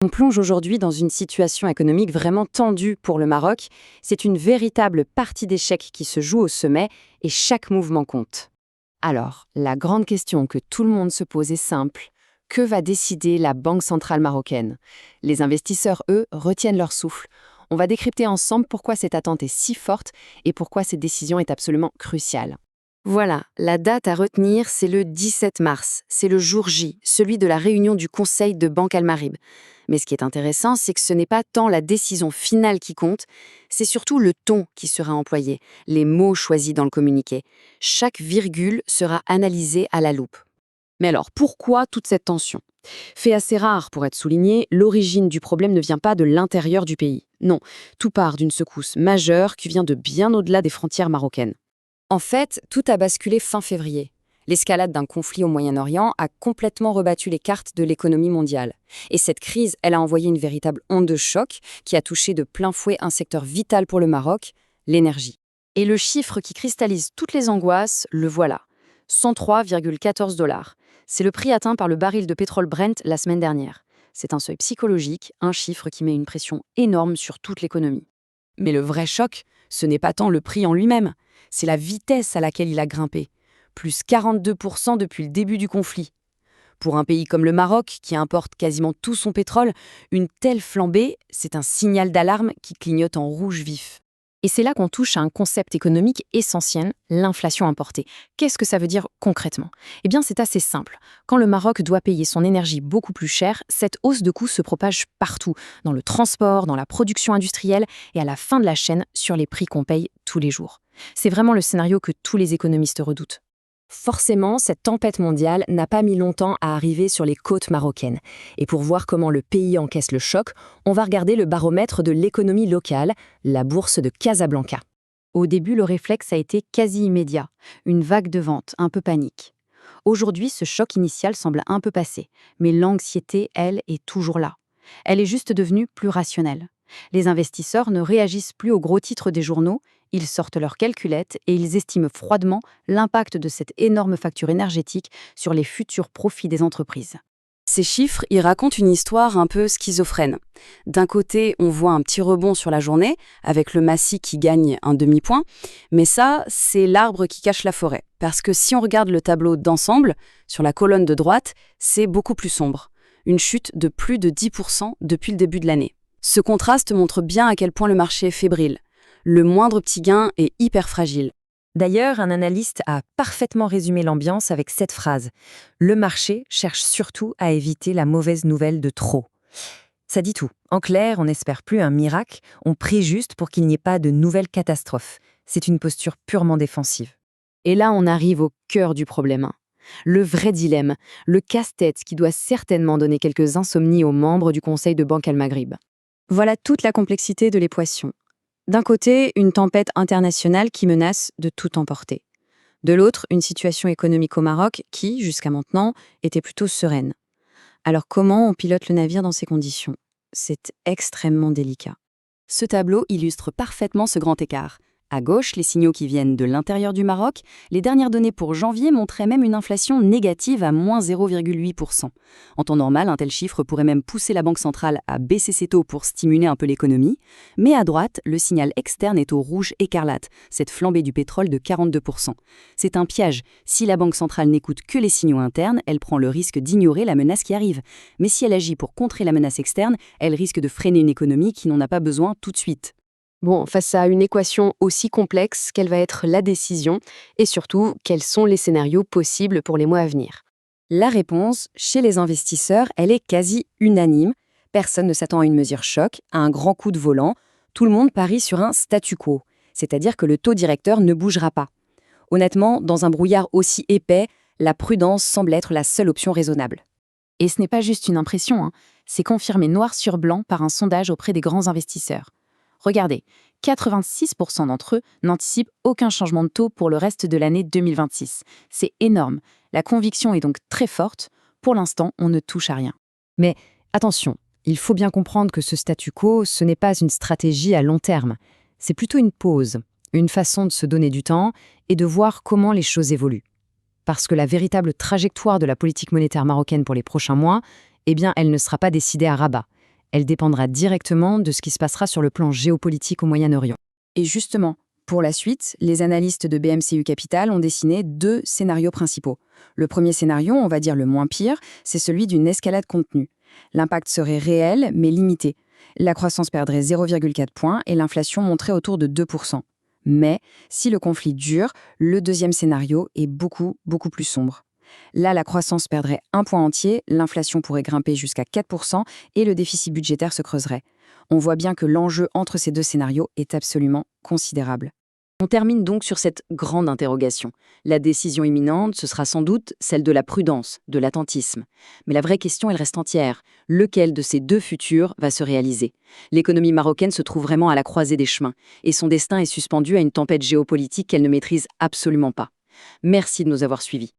On plonge aujourd'hui dans une situation économique vraiment tendue pour le Maroc. C'est une véritable partie d'échecs qui se joue au sommet et chaque mouvement compte. Alors, la grande question que tout le monde se pose est simple. Que va décider la Banque centrale marocaine? Les investisseurs, eux, retiennent leur souffle. On va décrypter ensemble pourquoi cette attente est si forte et pourquoi cette décision est absolument cruciale. Voilà, la date à retenir, c'est le 17 mars. C'est le jour J, celui de la réunion du Conseil de Banque Al Marib. Mais ce qui est intéressant, c'est que ce n'est pas tant la décision finale qui compte, c'est surtout le ton qui sera employé, les mots choisis dans le communiqué. Chaque virgule sera analysée à la loupe. Mais alors, pourquoi toute cette tension? Fait assez rare pour être souligné, l'origine du problème ne vient pas de l'intérieur du pays. Non, tout part d'une secousse majeure qui vient de bien au-delà des frontières marocaines. En fait, tout a basculé fin février. L'escalade d'un conflit au Moyen-Orient a complètement rebattu les cartes de l'économie mondiale. Et cette crise, elle a envoyé une véritable onde de choc qui a touché de plein fouet un secteur vital pour le Maroc, l'énergie. Et le chiffre qui cristallise toutes les angoisses, le voilà. 103,14 $. C'est le prix atteint par le baril de pétrole Brent la semaine dernière. C'est un seuil psychologique, un chiffre qui met une pression énorme sur toute l'économie. Mais le vrai choc, ce n'est pas tant le prix en lui-même, c'est la vitesse à laquelle il a grimpé. Plus 42% depuis le début du conflit. Pour un pays comme le Maroc, qui importe quasiment tout son pétrole, une telle flambée, c'est un signal d'alarme qui clignote en rouge vif. Et c'est là qu'on touche à un concept économique essentiel, l'inflation importée. Qu'est-ce que ça veut dire concrètement? Eh bien, c'est assez simple. Quand le Maroc doit payer son énergie beaucoup plus cher, cette hausse de coûts se propage partout, dans le transport, dans la production industrielle et à la fin de la chaîne, sur les prix qu'on paye tous les jours. C'est vraiment le scénario que tous les économistes redoutent. Forcément, cette tempête mondiale n'a pas mis longtemps à arriver sur les côtes marocaines. Et pour voir comment le pays encaisse le choc, on va regarder le baromètre de l'économie locale, la bourse de Casablanca. Au début, le réflexe a été quasi immédiat, une vague de vente, un peu panique. Aujourd'hui, ce choc initial semble un peu passé, mais l'anxiété, elle, est toujours là. Elle est juste devenue plus rationnelle. Les investisseurs ne réagissent plus aux gros titres des journaux, ils sortent leurs calculettes et ils estiment froidement l'impact de cette énorme facture énergétique sur les futurs profits des entreprises. Ces chiffres, ils racontent une histoire un peu schizophrène. D'un côté, on voit un petit rebond sur la journée, avec le Massy qui gagne un demi-point, mais ça, c'est l'arbre qui cache la forêt. Parce que si on regarde le tableau d'ensemble, sur la colonne de droite, c'est beaucoup plus sombre. Une chute de plus de 10% depuis le début de l'année. Ce contraste montre bien à quel point le marché est fébrile. Le moindre petit gain est hyper fragile. D'ailleurs, un analyste a parfaitement résumé l'ambiance avec cette phrase. Le marché cherche surtout à éviter la mauvaise nouvelle de trop. Ça dit tout. En clair, on n'espère plus un miracle, on prie juste pour qu'il n'y ait pas de nouvelles catastrophes. C'est une posture purement défensive. Et là, on arrive au cœur du problème. Le vrai dilemme, le casse-tête qui doit certainement donner quelques insomnies aux membres du Conseil de Banque Al Marib. Voilà toute la complexité de l'équation. D'un côté, une tempête internationale qui menace de tout emporter. De l'autre, une situation économique au Maroc qui, jusqu'à maintenant, était plutôt sereine. Alors comment on pilote le navire dans ces conditions? C'est extrêmement délicat. Ce tableau illustre parfaitement ce grand écart. À gauche, les signaux qui viennent de l'intérieur du Maroc. Les dernières données pour janvier montraient même une inflation négative à moins 0,8%. En temps normal, un tel chiffre pourrait même pousser la Banque centrale à baisser ses taux pour stimuler un peu l'économie. Mais à droite, le signal externe est au rouge écarlate, cette flambée du pétrole de 42%. C'est un piège. Si la Banque centrale n'écoute que les signaux internes, elle prend le risque d'ignorer la menace qui arrive. Mais si elle agit pour contrer la menace externe, elle risque de freiner une économie qui n'en a pas besoin tout de suite. Bon, face à une équation aussi complexe, quelle va être la décision et surtout, quels sont les scénarios possibles pour les mois à venir? La réponse, chez les investisseurs, elle est quasi unanime. Personne ne s'attend à une mesure choc, à un grand coup de volant. Tout le monde parie sur un statu quo, c'est-à-dire que le taux directeur ne bougera pas. Honnêtement, dans un brouillard aussi épais, la prudence semble être la seule option raisonnable. Et ce n'est pas juste une impression, c'est confirmé noir sur blanc par un sondage auprès des grands investisseurs. Regardez, 86% d'entre eux n'anticipent aucun changement de taux pour le reste de l'année 2026. C'est énorme. La conviction est donc très forte. Pour l'instant, on ne touche à rien. Mais attention, il faut bien comprendre que ce statu quo, ce n'est pas une stratégie à long terme. C'est plutôt une pause, une façon de se donner du temps et de voir comment les choses évoluent. Parce que la véritable trajectoire de la politique monétaire marocaine pour les prochains mois, eh bien, elle ne sera pas décidée à Rabat. Elle dépendra directement de ce qui se passera sur le plan géopolitique au Moyen-Orient. Et justement, pour la suite, les analystes de BMCU Capital ont dessiné 2 scénarios principaux. Le premier scénario, on va dire le moins pire, c'est celui d'une escalade contenue. L'impact serait réel, mais limité. La croissance perdrait 0,4 points et l'inflation monterait autour de 2%. Mais, si le conflit dure, le deuxième scénario est beaucoup plus sombre. Là, la croissance perdrait 1 point entier, l'inflation pourrait grimper jusqu'à 4% et le déficit budgétaire se creuserait. On voit bien que l'enjeu entre ces 2 scénarios est absolument considérable. On termine donc sur cette grande interrogation. La décision imminente, ce sera sans doute celle de la prudence, de l'attentisme. Mais la vraie question, elle reste entière. Lequel de ces 2 futurs va se réaliser? L'économie marocaine se trouve vraiment à la croisée des chemins, et son destin est suspendu à une tempête géopolitique qu'elle ne maîtrise absolument pas. Merci de nous avoir suivis.